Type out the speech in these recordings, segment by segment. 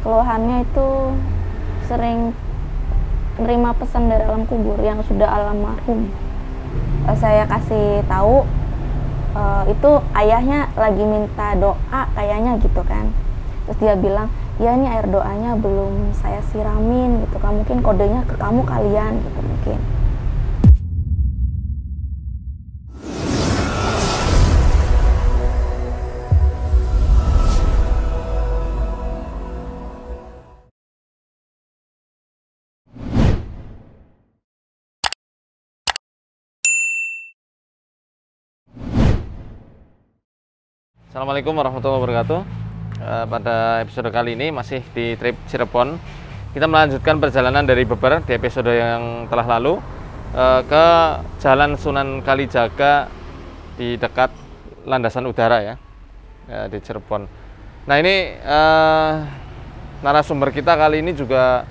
Keluhannya itu sering menerima pesan dari alam kubur yang sudah almarhum. Saya kasih tahu itu ayahnya lagi minta doa kayaknya gitu kan. Terus dia bilang, ya ini air doanya belum saya siramin gitu kan, mungkin kodenya ke kamu kalian gitu mungkin. Assalamualaikum warahmatullahi wabarakatuh. Pada episode kali ini masih di trip Cirebon. Kita melanjutkan perjalanan dari Beber di episode yang telah lalu ke Jalan Sunan Kalijaga di dekat landasan udara ya, di Cirebon. Nah ini narasumber kita kali ini juga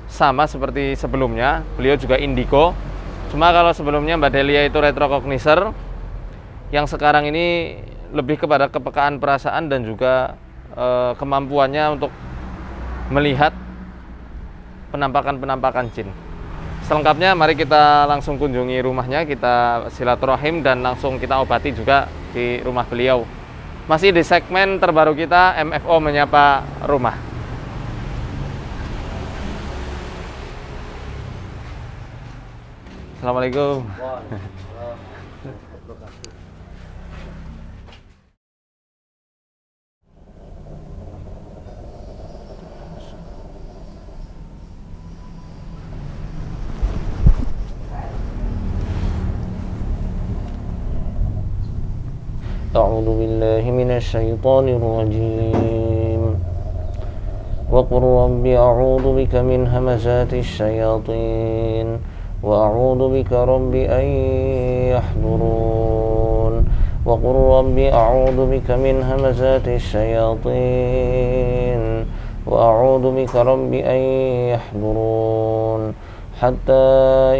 sama seperti sebelumnya. Beliau juga indigo. Cuma kalau sebelumnya Mbak Delia itu retrocognizer, yang sekarang ini lebih kepada kepekaan perasaan dan juga kemampuannya untuk melihat penampakan-penampakan jin. Selengkapnya mari kita langsung kunjungi rumahnya, kita silaturahim dan langsung kita obati juga di rumah beliau. Masih di segmen terbaru kita, MFO Menyapa Rumah. Assalamualaikum. أعوذ بالله من الشيطان الرجيم وقل رب أعوذ بك من همزات الشياطين وأعوذ بك رب أن يحضرون وقل رب أعوذ بك من همزات الشياطين وأعوذ بك رب أن يحضرون حتى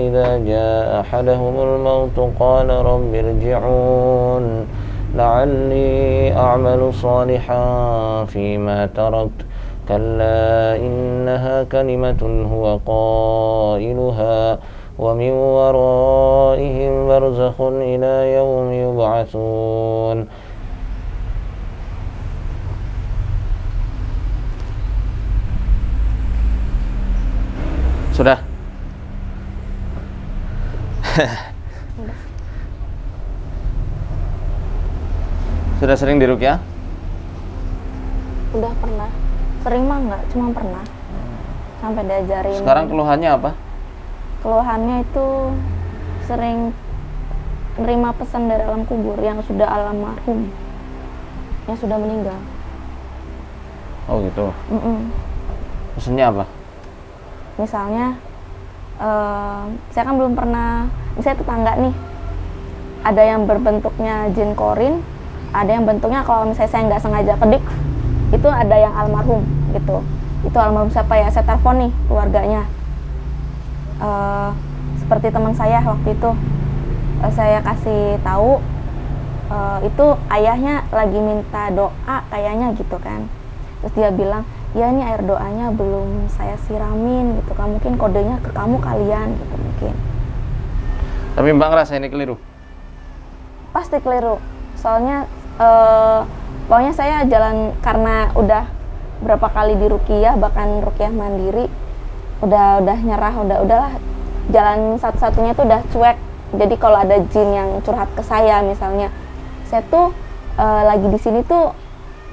إذا جاء أحدهم الموت قال رب ارجعون لعلي أعمل صالحا فيما تركت كلا إنها كلمة هو قائلها ومن ورائهم برزخ إلى يوم يبعثون. Sudah? Sudah sering diruqyah? Udah pernah. Sering mah enggak, cuma pernah. Sampai diajarin. Sekarang keluhannya apa? Keluhannya itu sering menerima pesan dari alam kubur yang sudah almarhum, yang sudah meninggal. Oh gitu. Pesannya apa? Misalnya saya kan belum pernah, misalnya tetangga nih ada yang berbentuknya jin korin, ada yang bentuknya kalau misalnya saya nggak sengaja kedip itu ada yang almarhum gitu. Itu almarhum siapa ya, saya telepon nih keluarganya. Seperti teman saya waktu itu, saya kasih tahu itu ayahnya lagi minta doa kayaknya gitu kan. Terus dia bilang, ya ini air doanya belum saya siramin gitu kan, mungkin kodenya ke kamu kalian gitu mungkin. Tapi Mbak ngerasa ini keliru? Pasti keliru, soalnya pokoknya saya jalan karena udah berapa kali di ruqyah, bahkan ruqyah mandiri, udah nyerah, udahlah jalan satu-satunya itu udah cuek. Jadi kalau ada jin yang curhat ke saya misalnya, saya tuh lagi di sini tuh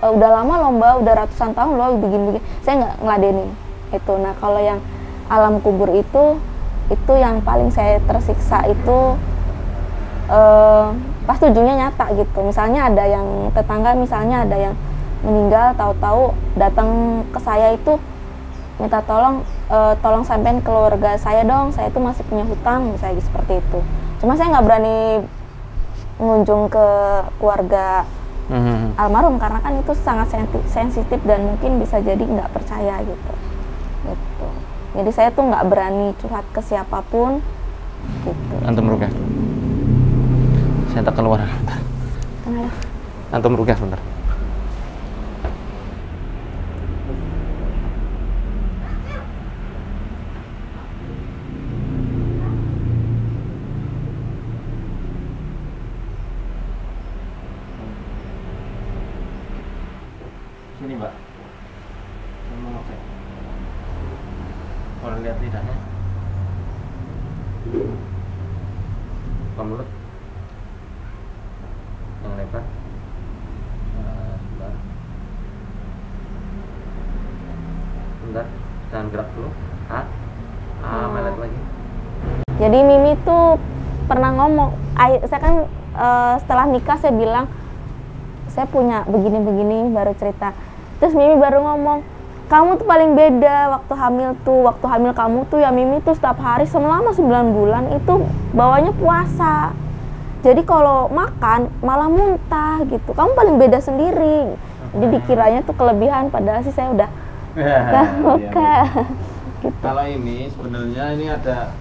udah lama lomba, udah ratusan tahun loh begini-begini, saya nggak ngeladenin itu. Nah kalau yang alam kubur itu yang paling saya tersiksa itu pas ujungnya nyata gitu. Misalnya ada yang tetangga, misalnya ada yang meninggal, tahu-tahu datang ke saya itu minta tolong sampein keluarga saya dong, saya tuh masih punya hutang misalnya seperti itu. Cuma saya nggak berani mengunjung ke keluarga almarhum karena kan itu sangat sensitif dan mungkin bisa jadi nggak percaya gitu. Jadi saya tuh nggak berani curhat ke siapapun gitu. Antum ruqyah. Saya tak keluar bentar. Kenapa? Antum ruqyah bentar. Boleh lihat lidahnya. Buka mulut. Yang lebar. Sebentar. Sebentar. Jangan gerak dulu. Melet lagi. Jadi Mimi tuh pernah ngomong, saya kan setelah nikah saya bilang saya punya begini-begini, baru cerita. Terus Mimi baru ngomong, kamu tuh paling beda waktu hamil kamu tuh ya Mimi tuh setiap hari selama 9 bulan itu bawanya puasa. Jadi kalau makan malah muntah gitu. Kamu paling beda sendiri. Jadi dikiranya tuh kelebihan, padahal sih saya udah oke. Gitu. Kalau ini sebenarnya ini ada,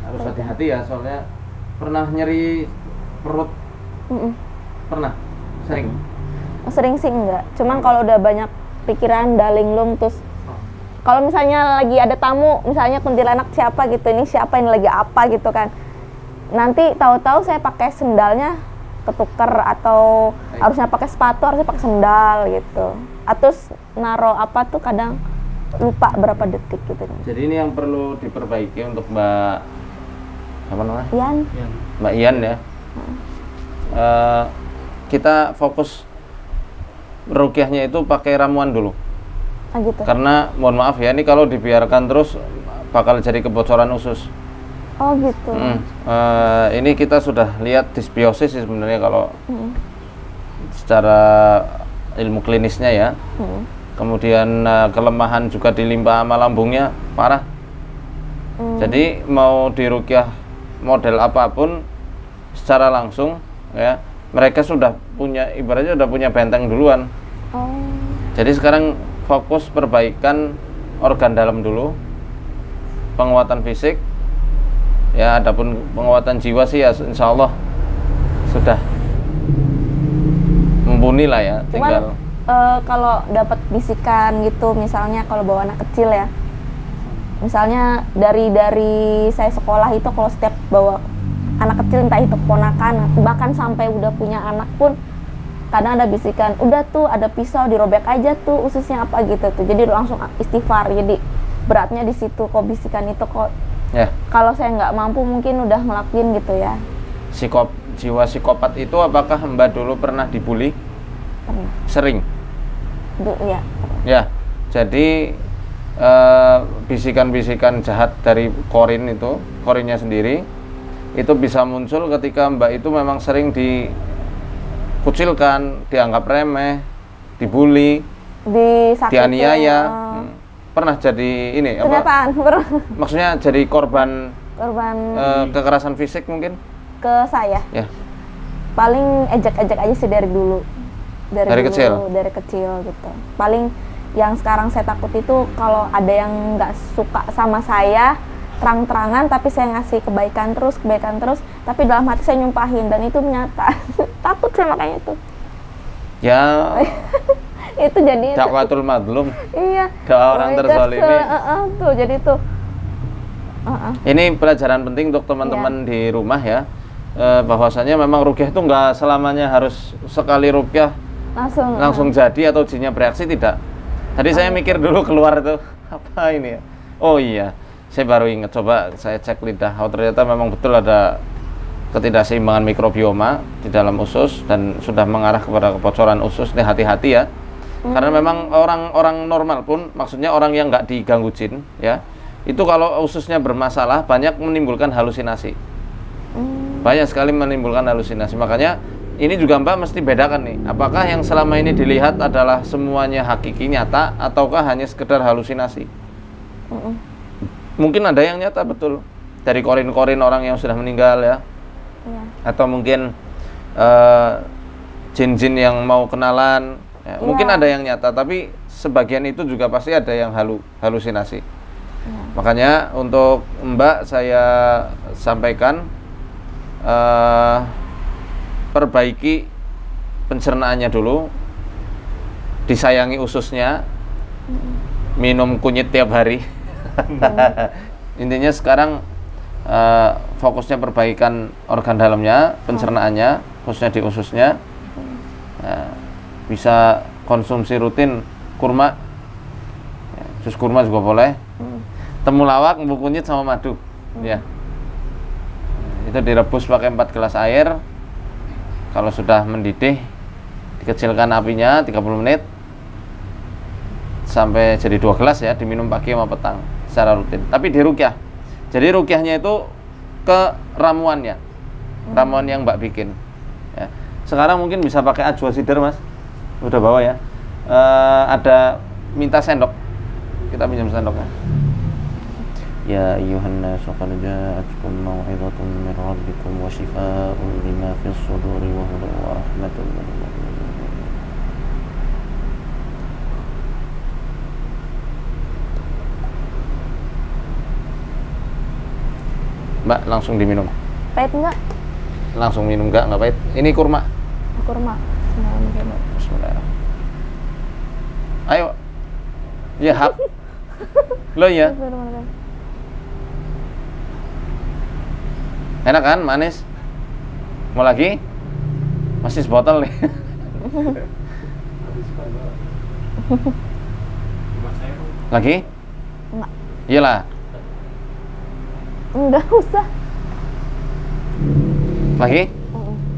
harus hati-hati ya, soalnya pernah nyeri perut. Pernah? Sering? Sering sih enggak. Cuman kalau udah banyak pikiran, udah linglung, terus kalau misalnya lagi ada tamu, misalnya kuntilanak siapa gitu, ini siapa, ini lagi apa gitu kan. Nanti tahu-tahu saya pakai sendalnya ketuker, atau harusnya pakai sepatu, harusnya pakai sendal gitu. Atau naro apa tuh kadang lupa berapa detik gitu. Jadi ini yang perlu diperbaiki untuk Mbak apa namanya? Ian. Mbak Ian ya. Kita fokus ruqyahnya itu pakai ramuan dulu. Gitu. Karena mohon maaf ya, ini kalau dibiarkan terus bakal jadi kebocoran usus. Oh gitu. Ini kita sudah lihat disbiosis sih sebenarnya kalau secara ilmu klinisnya ya. Kemudian kelemahan juga di limpa sama lambungnya parah. Jadi mau diruqyah model apapun secara langsung ya, mereka sudah punya, ibaratnya sudah punya benteng duluan. Jadi sekarang fokus perbaikan organ dalam dulu, penguatan fisik ya. Adapun penguatan jiwa sih ya insya Allah sudah mumpuni lah ya. Tinggal kalau dapat bisikan gitu, misalnya kalau bawa anak kecil ya, misalnya dari saya sekolah itu kalau setiap bawa anak kecil, entah itu keponakan, bahkan sampai udah punya anak pun kadang ada bisikan, udah tuh ada pisau dirobek aja tuh ususnya apa gitu tuh. Jadi langsung istighfar. Jadi beratnya di situ kok, bisikan itu kok. Ya. Kalau saya nggak mampu mungkin udah ngelakuin gitu ya. Jiwa psikopat itu apakah Mbak dulu pernah dibully? Pernah. Sering? Ya. Ya. Jadi bisikan-bisikan jahat dari korinnya sendiri itu bisa muncul ketika Mbak itu memang sering dikucilkan, dianggap remeh, dibully, dianiaya. Pernah jadi ini kenyataan, apa? Maksudnya jadi korban kekerasan fisik mungkin? Ke saya? Ya. Paling ejek-ejek aja sih dari dulu. Dari kecil? Dari kecil gitu. Paling yang sekarang saya takut itu kalau ada yang nggak suka sama saya terang-terangan, tapi saya ngasih kebaikan terus, tapi dalam hati saya nyumpahin, dan itu nyata. Takut saya makanya itu. Ya. Itu jadi dakwatul madlum. Iya. Doa orang terzalimi. Tuh jadi tuh. Ini pelajaran penting untuk teman-teman di rumah ya. Bahwasanya memang ruqyah itu nggak selamanya harus sekali ruqyah langsung jadi atau jinnya bereaksi, tidak. Tadi saya mikir dulu keluar itu apa ini ya. Oh iya, saya baru ingat, coba saya cek lidah. Oh ternyata memang betul ada ketidakseimbangan mikrobioma di dalam usus dan sudah mengarah kepada kebocoran usus. Ini hati-hati ya. Karena memang orang normal pun, maksudnya orang yang nggak diganggu jin ya, itu kalau ususnya bermasalah banyak menimbulkan halusinasi. Banyak sekali menimbulkan halusinasi. Makanya ini juga Mbak mesti bedakan nih, apakah yang selama ini dilihat adalah semuanya hakiki nyata ataukah hanya sekedar halusinasi. Mungkin ada yang nyata betul dari korin-korin orang yang sudah meninggal ya. Atau mungkin jin-jin yang mau kenalan ya. Mungkin ada yang nyata, tapi sebagian itu juga pasti ada yang halusinasi. Makanya untuk Mbak saya sampaikan, perbaiki pencernaannya dulu, disayangi ususnya, minum kunyit tiap hari. Intinya sekarang fokusnya perbaikan organ dalamnya, pencernaannya, khususnya di ususnya. Bisa konsumsi rutin kurma. Ya, jus kurma juga boleh. Temulawak, empu kunyit sama madu. Ya. Itu direbus pakai 4 gelas air. Kalau sudah mendidih, dikecilkan apinya 30 menit sampai jadi 2 gelas ya, diminum pagi sama petang secara rutin. Tapi dirukyah. Jadi rukyahnya itu ke ramuannya. Ramuan yang Mbak bikin. Ya. Sekarang mungkin bisa pakai ajwa sidar, Mas. Udah bawa ya. Ada minta sendok. Kita pinjam sendoknya. يا أيها الناس قد جاءتكم موعظة من ربكم وشفاء لما في الصدور وهدى ورحمة للمؤمنين. Mbak, langsung diminum. Pahit nggak? Langsung minum nggak pahit. Ini kurma. Kurma. Bismillah. Ayo. Ya, hap. Lo ya. Enak kan, manis? Mau lagi? Masih sebotol nih. Lagi? Enggak. Iyalah. Enggak usah. Lagi?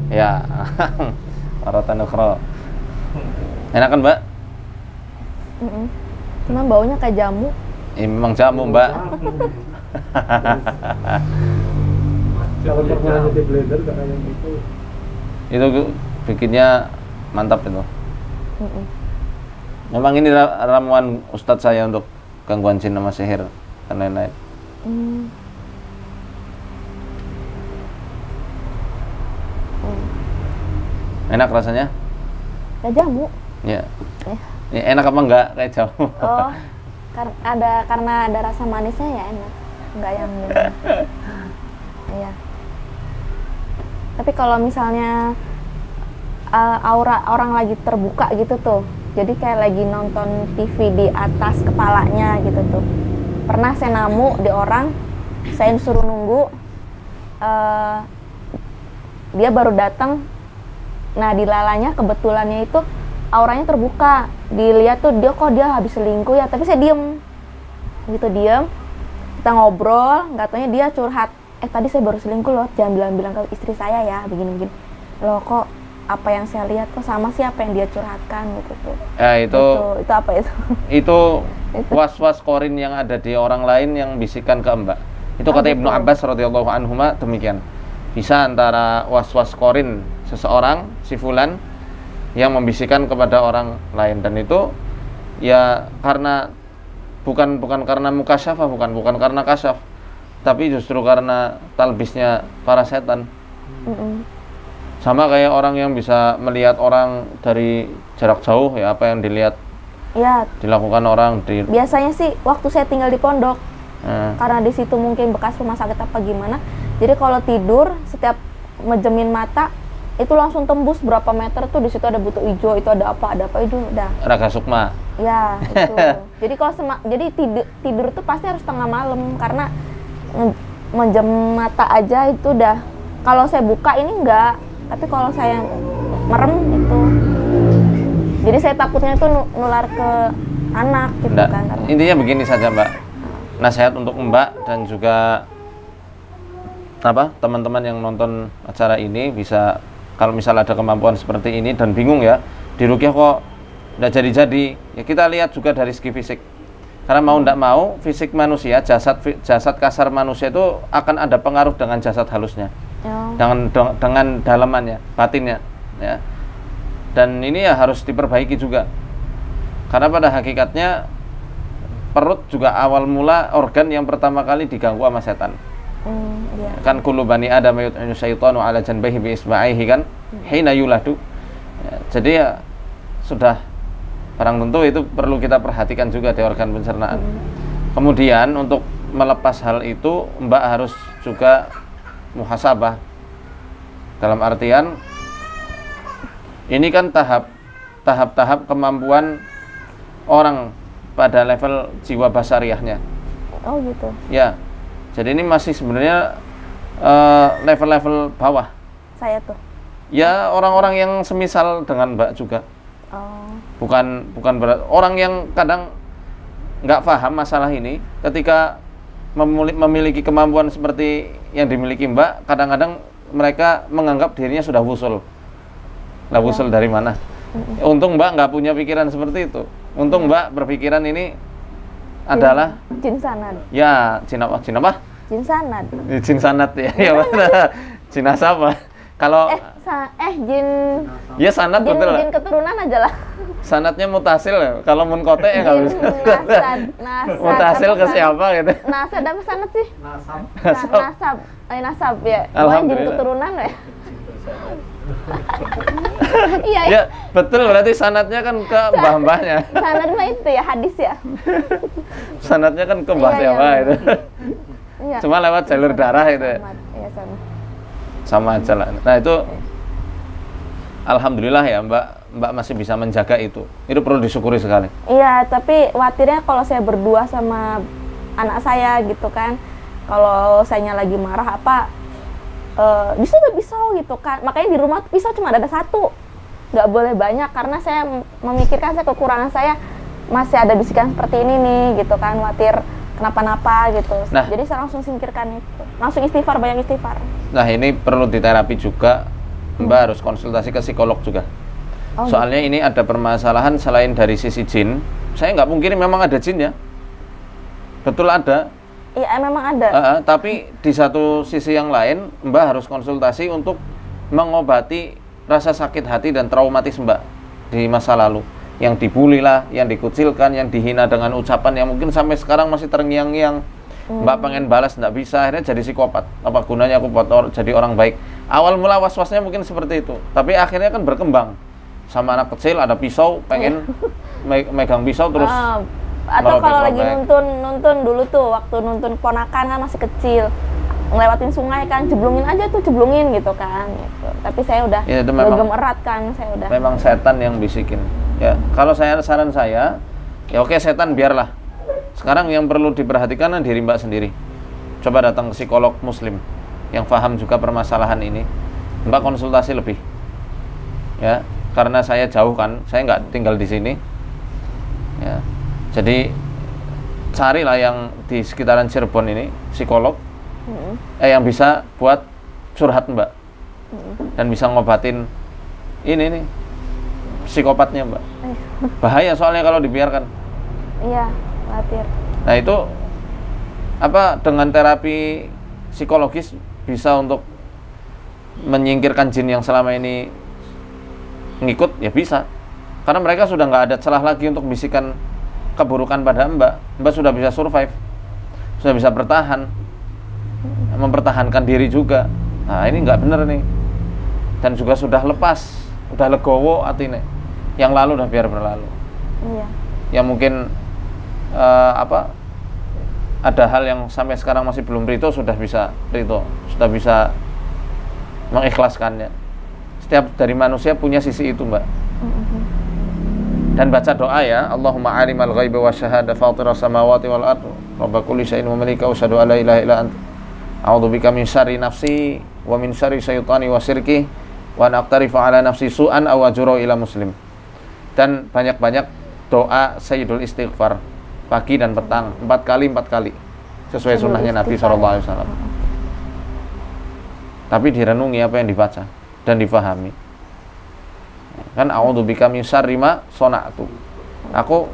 Ya. Maratan ukhra. Enak kan, Mbak? Cuma baunya kayak jamu. Memang jamu, Mbak. Kalau pernah di blender gak kayak gitu. Itu bikinnya mantap itu. Memang ini ramuan ustadz saya untuk gangguan jin sama sihir dan lain-lain. Enak rasanya? Kayak jamu. Ya. Ini enak apa enggak kayak jamu? Oh, karena ada rasa manisnya ya enak. Enggak yang iya. Tapi kalau misalnya aura orang lagi terbuka gitu tuh, jadi kayak lagi nonton TV di atas kepalanya gitu tuh. Pernah saya namu di orang, saya suruh nunggu, dia baru datang. Nah di lalanya kebetulannya itu auranya terbuka, dilihat tuh dia habis selingkuh ya, tapi saya diem, gitu diem. Kita ngobrol, nggak taunya dia curhat. Tadi saya baru selingkuh loh, jangan bilang-bilang ke istri saya ya, begini-begini. Loh kok apa yang saya lihat kok sama sih apa yang dia curhatkan gitu tuh. Itu apa itu? Itu was-was korin yang ada di orang lain yang bisikan ke Mbak. Itu kata Ibnu Abbas radhiyallahu anhuma demikian. Bisa antara was-was korin seseorang, si fulan, yang membisikkan kepada orang lain, dan itu ya karena bukan karena mukasyafah, bukan karena kasyaf, tapi justru karena talbisnya para setan. Sama kayak orang yang bisa melihat orang dari jarak jauh ya, apa yang dilihat ya dilakukan orang di... Biasanya sih waktu saya tinggal di pondok, karena di situ mungkin bekas rumah sakit apa gimana, jadi kalau tidur setiap ngejemin mata itu langsung tembus berapa meter tuh, di situ ada butuh hijau, itu ada apa itu udah Raga Sukma. Ya itu. Jadi kalau tidur tuh pasti harus tengah malam, karena menjem mata aja itu udah. Kalau saya buka ini enggak, tapi kalau saya merem itu. Jadi saya takutnya itu nular ke anak gitu. Nggak. Kan. Intinya begini saja, Mbak. Nasihat untuk Mbak dan juga teman-teman yang nonton acara ini, bisa kalau misalnya ada kemampuan seperti ini dan bingung ya, di rukyah kok nggak jadi-jadi, ya kita lihat juga dari segi fisik. Karena mau nggak mau, fisik manusia, jasad kasar manusia itu akan ada pengaruh dengan jasad halusnya, dengan dalamannya, batinnya, ya. Dan ini ya harus diperbaiki juga. Karena pada hakikatnya perut juga awal mula organ yang pertama kali diganggu sama setan. Iya. Kan kullu bani adam yut'inu syaitanu ala janbihi bi isba'ihi kan hina yuladu. Ya, jadi ya sudah barang tentu itu perlu kita perhatikan juga di organ pencernaan. Kemudian untuk melepas hal itu, Mbak harus juga muhasabah. Dalam artian ini kan tahap-tahap kemampuan orang pada level jiwa basariahnya. Oh gitu. Ya. Jadi ini masih sebenarnya level-level bawah. Saya tuh. Ya orang-orang yang semisal dengan Mbak juga. Oh. Bukan berat. Orang yang kadang nggak paham masalah ini, ketika memiliki kemampuan seperti yang dimiliki Mbak, kadang-kadang mereka menganggap dirinya sudah wusul. Lah wusul dari mana? Untung Mbak nggak punya pikiran seperti itu. Untung Mbak berpikiran ini adalah jin sanad. Ya, jin apa? Jin apa? Jin sanad. Jin sanad ya. Ya benar. Jin apa? Kalau jin ya sanad jin, betul. Jin keturunan aja lah. Sanadnya mutasil ya. Kalau munkote ya nggak bisa. Nasab. Mutasil ke siapa gitu? Nasab apa sanad sih? Nasab. Nasab. Nasab ya. Jin keturunan ya. Iya. Ya, betul, berarti sanadnya kan ke mbah-mbahnya. Sanad mah itu ya hadis ya. Sanadnya kan ke mbah siapa itu. Iya. Cuma lewat jalur darah itu ya. Iya, Sama aja lah. Nah, itu alhamdulillah ya Mbak masih bisa menjaga itu. Itu perlu disyukuri sekali. Iya, tapi khawatirnya kalau saya berdua sama anak saya gitu kan, kalau saya lagi marah apa, bisa gak pisau gitu kan. Makanya di rumah pisau cuma ada satu, nggak boleh banyak, karena saya memikirkan kekurangan saya masih ada bisikan seperti ini nih gitu kan, khawatir kenapa-napa gitu. Nah, jadi saya langsung singkirkan itu, langsung istighfar, banyak istighfar. Nah, ini perlu diterapi juga. Mbak harus konsultasi ke psikolog juga. Soalnya ini ada permasalahan selain dari sisi jin. Saya nggak mungkin memang ada jin ya. Betul ada. Iya, memang ada. Tapi di satu sisi yang lain, Mbak harus konsultasi untuk mengobati rasa sakit hati dan traumatis Mbak di masa lalu. Yang dibully lah, yang dikucilkan, yang dihina dengan ucapan yang mungkin sampai sekarang masih terngiang-ngiang. Mbak pengen balas, nggak bisa, akhirnya jadi psikopat. Apa gunanya aku buat jadi orang baik? Awal mula was-wasnya mungkin seperti itu, tapi akhirnya kan berkembang. Sama anak kecil ada pisau, pengen megang pisau terus. Atau kalau lagi nuntun dulu tuh, waktu nuntun ponakan kan masih kecil, ngelewatin sungai kan, jeblungin aja tuh, jeblungin gitu kan. Gitu. Tapi saya udah belum erat kan, saya udah. Memang setan yang bisikin. Ya, kalau saran saya, ya oke, setan biarlah. Sekarang yang perlu diperhatikan kan diri Mbak sendiri. Coba datang ke psikolog muslim yang paham juga permasalahan ini. Mbak konsultasi lebih. Ya, karena saya jauh kan, saya nggak tinggal di sini. Ya, jadi carilah yang di sekitaran Cirebon ini psikolog, yang bisa buat curhat Mbak, dan bisa ngobatin ini nih psikopatnya Mbak. Bahaya soalnya kalau dibiarkan. Iya, khawatir. Nah itu apa, dengan terapi psikologis bisa untuk menyingkirkan jin yang selama ini ngikut, ya bisa. Karena mereka sudah nggak ada celah lagi untuk bisikan keburukan pada Mbak. Mbak sudah bisa survive, sudah bisa bertahan, mempertahankan diri juga. Nah ini nggak bener nih. Dan juga sudah lepas, udah legowo artinya. Yang lalu udah biar berlalu. Iya. Yang mungkin ada hal yang sampai sekarang masih belum rito, sudah bisa rito, sudah bisa mengikhlaskannya. Setiap dari manusia punya sisi itu Mbak. Dan baca doa ya, Allahumma alimal ghaibi wa syahada fatiras samawati wal ardh rabb kulli syai'in wa malika asyhadu an la ilaha illa anta a'udzubika min syarri nafsi wa min syarri syaitani wa syirki wa an aqtarifa ala nafsi su'an aw ajura ila muslim. Dan banyak-banyak doa sayyidul istighfar pagi dan petang, 4 kali sesuai sunnahnya Nabi SAW. Tapi direnungi apa yang dibaca dan difahami. Kan a'udzubika min syarri ma sona'tu. Aku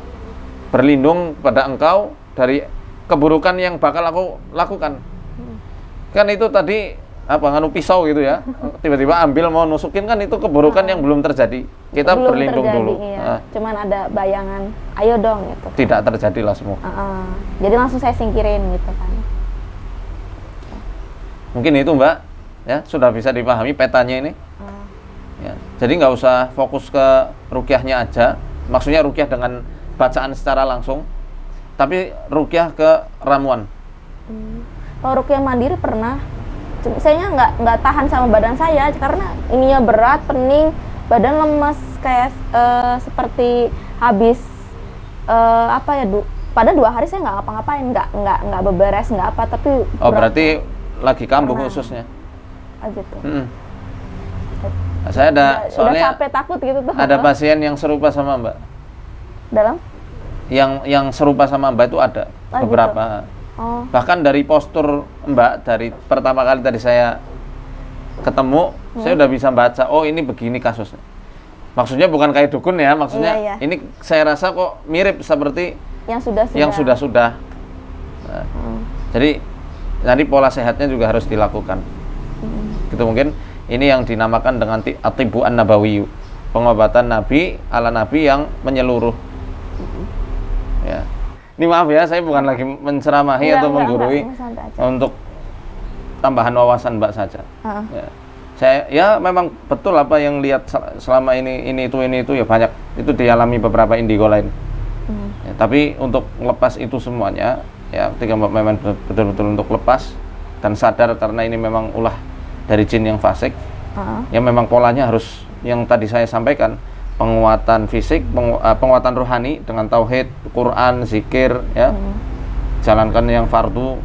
berlindung pada engkau dari keburukan yang bakal aku lakukan. Kan itu tadi nganu pisau gitu ya, tiba-tiba ambil mau nusukin, kan itu keburukan yang belum terjadi. Kita belum berlindung terjadi, dulu. Iya. Cuman ada bayangan, ayo dong gitu. Tidak terjadilah semua. Jadi langsung saya singkirin gitu kan. Mungkin itu Mbak, ya sudah bisa dipahami petanya ini. Ya, jadi nggak usah fokus ke ruqyahnya aja. Maksudnya ruqyah dengan bacaan secara langsung, tapi ruqyah ke ramuan. Kalau ruqyah mandiri pernah. Saya nggak tahan sama badan saya karena ininya berat, pening, badan lemes kayak seperti habis pada 2 hari saya nggak ngapa-ngapain, nggak beberes, nggak apa, tapi berarti lagi kambuh khususnya. Gitu. Saya ada, Udah soalnya capek takut gitu tuh. ada pasien yang serupa sama Mbak. Dalam? Yang serupa sama Mbak itu ada Oh, beberapa. Oh. Bahkan dari postur Mbak, dari pertama kali tadi saya ketemu, saya udah bisa baca, oh ini begini kasusnya. Maksudnya bukan kayak dukun ya, maksudnya Iya, iya. ini saya rasa kok mirip seperti yang sudah-sudah. Nah, jadi nanti pola sehatnya juga harus dilakukan. Gitu mungkin ini yang dinamakan dengan at-tibbu an-nabawi, pengobatan Nabi ala Nabi yang menyeluruh. Ya. Ini maaf ya, saya bukan lagi menceramahi atau menggurui untuk tambahan wawasan Mbak saja. Ya. Saya ya memang betul apa yang lihat selama ini itu ya banyak itu dialami beberapa indigo lain. Ya, tapi untuk lepas itu semuanya ya ketika Mbak memang betul-betul untuk lepas dan sadar karena ini memang ulah dari jin yang fasik, ya memang polanya harus yang tadi saya sampaikan, penguatan fisik, penguatan rohani dengan tauhid, Quran, zikir, ya, jalankan yang fardu,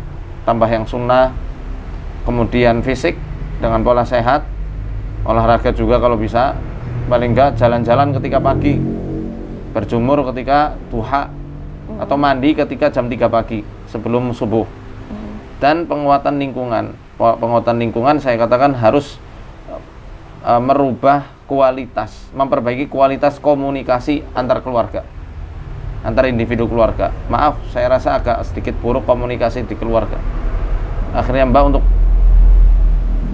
tambah yang sunnah, kemudian fisik dengan pola sehat, olahraga juga kalau bisa, paling enggak jalan-jalan ketika pagi, berjemur ketika duha, atau mandi ketika jam 3 pagi sebelum subuh, dan penguatan lingkungan. Penguatan lingkungan saya katakan harus merubah kualitas, memperbaiki kualitas komunikasi antar keluarga, antar individu keluarga. Maaf, saya rasa agak sedikit buruk komunikasi di keluarga. Akhirnya Mbak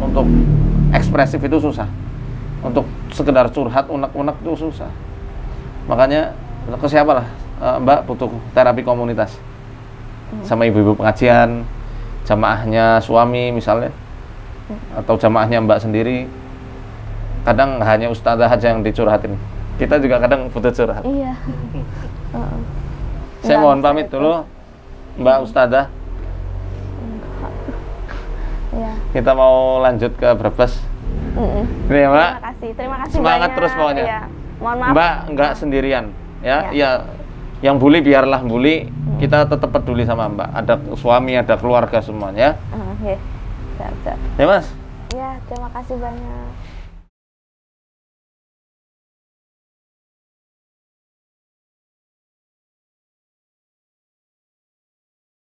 untuk ekspresif itu susah, untuk sekedar curhat unek-unek itu susah. Makanya ke siapa lah Mbak butuh terapi komunitas sama ibu-ibu pengajian, jamaahnya suami misalnya, atau jamaahnya Mbak sendiri. Kadang hanya ustazah aja yang dicurhatin, kita juga kadang butuh curhat. Iya. Saya mohon pamit dulu Mbak ustazah. Iya. Kita mau lanjut ke Brebes. Ini ya Mbak, Terima kasih semangat banyak. terus pokoknya. Iya. Mohon maaf. Mbak nggak sendirian ya. Iya. Ya yang bully biarlah bully, kita tetap peduli sama Mbak. Ada suami, ada keluarga semuanya. Oke. Siap. Ya Mas. Ya, terima kasih banyak.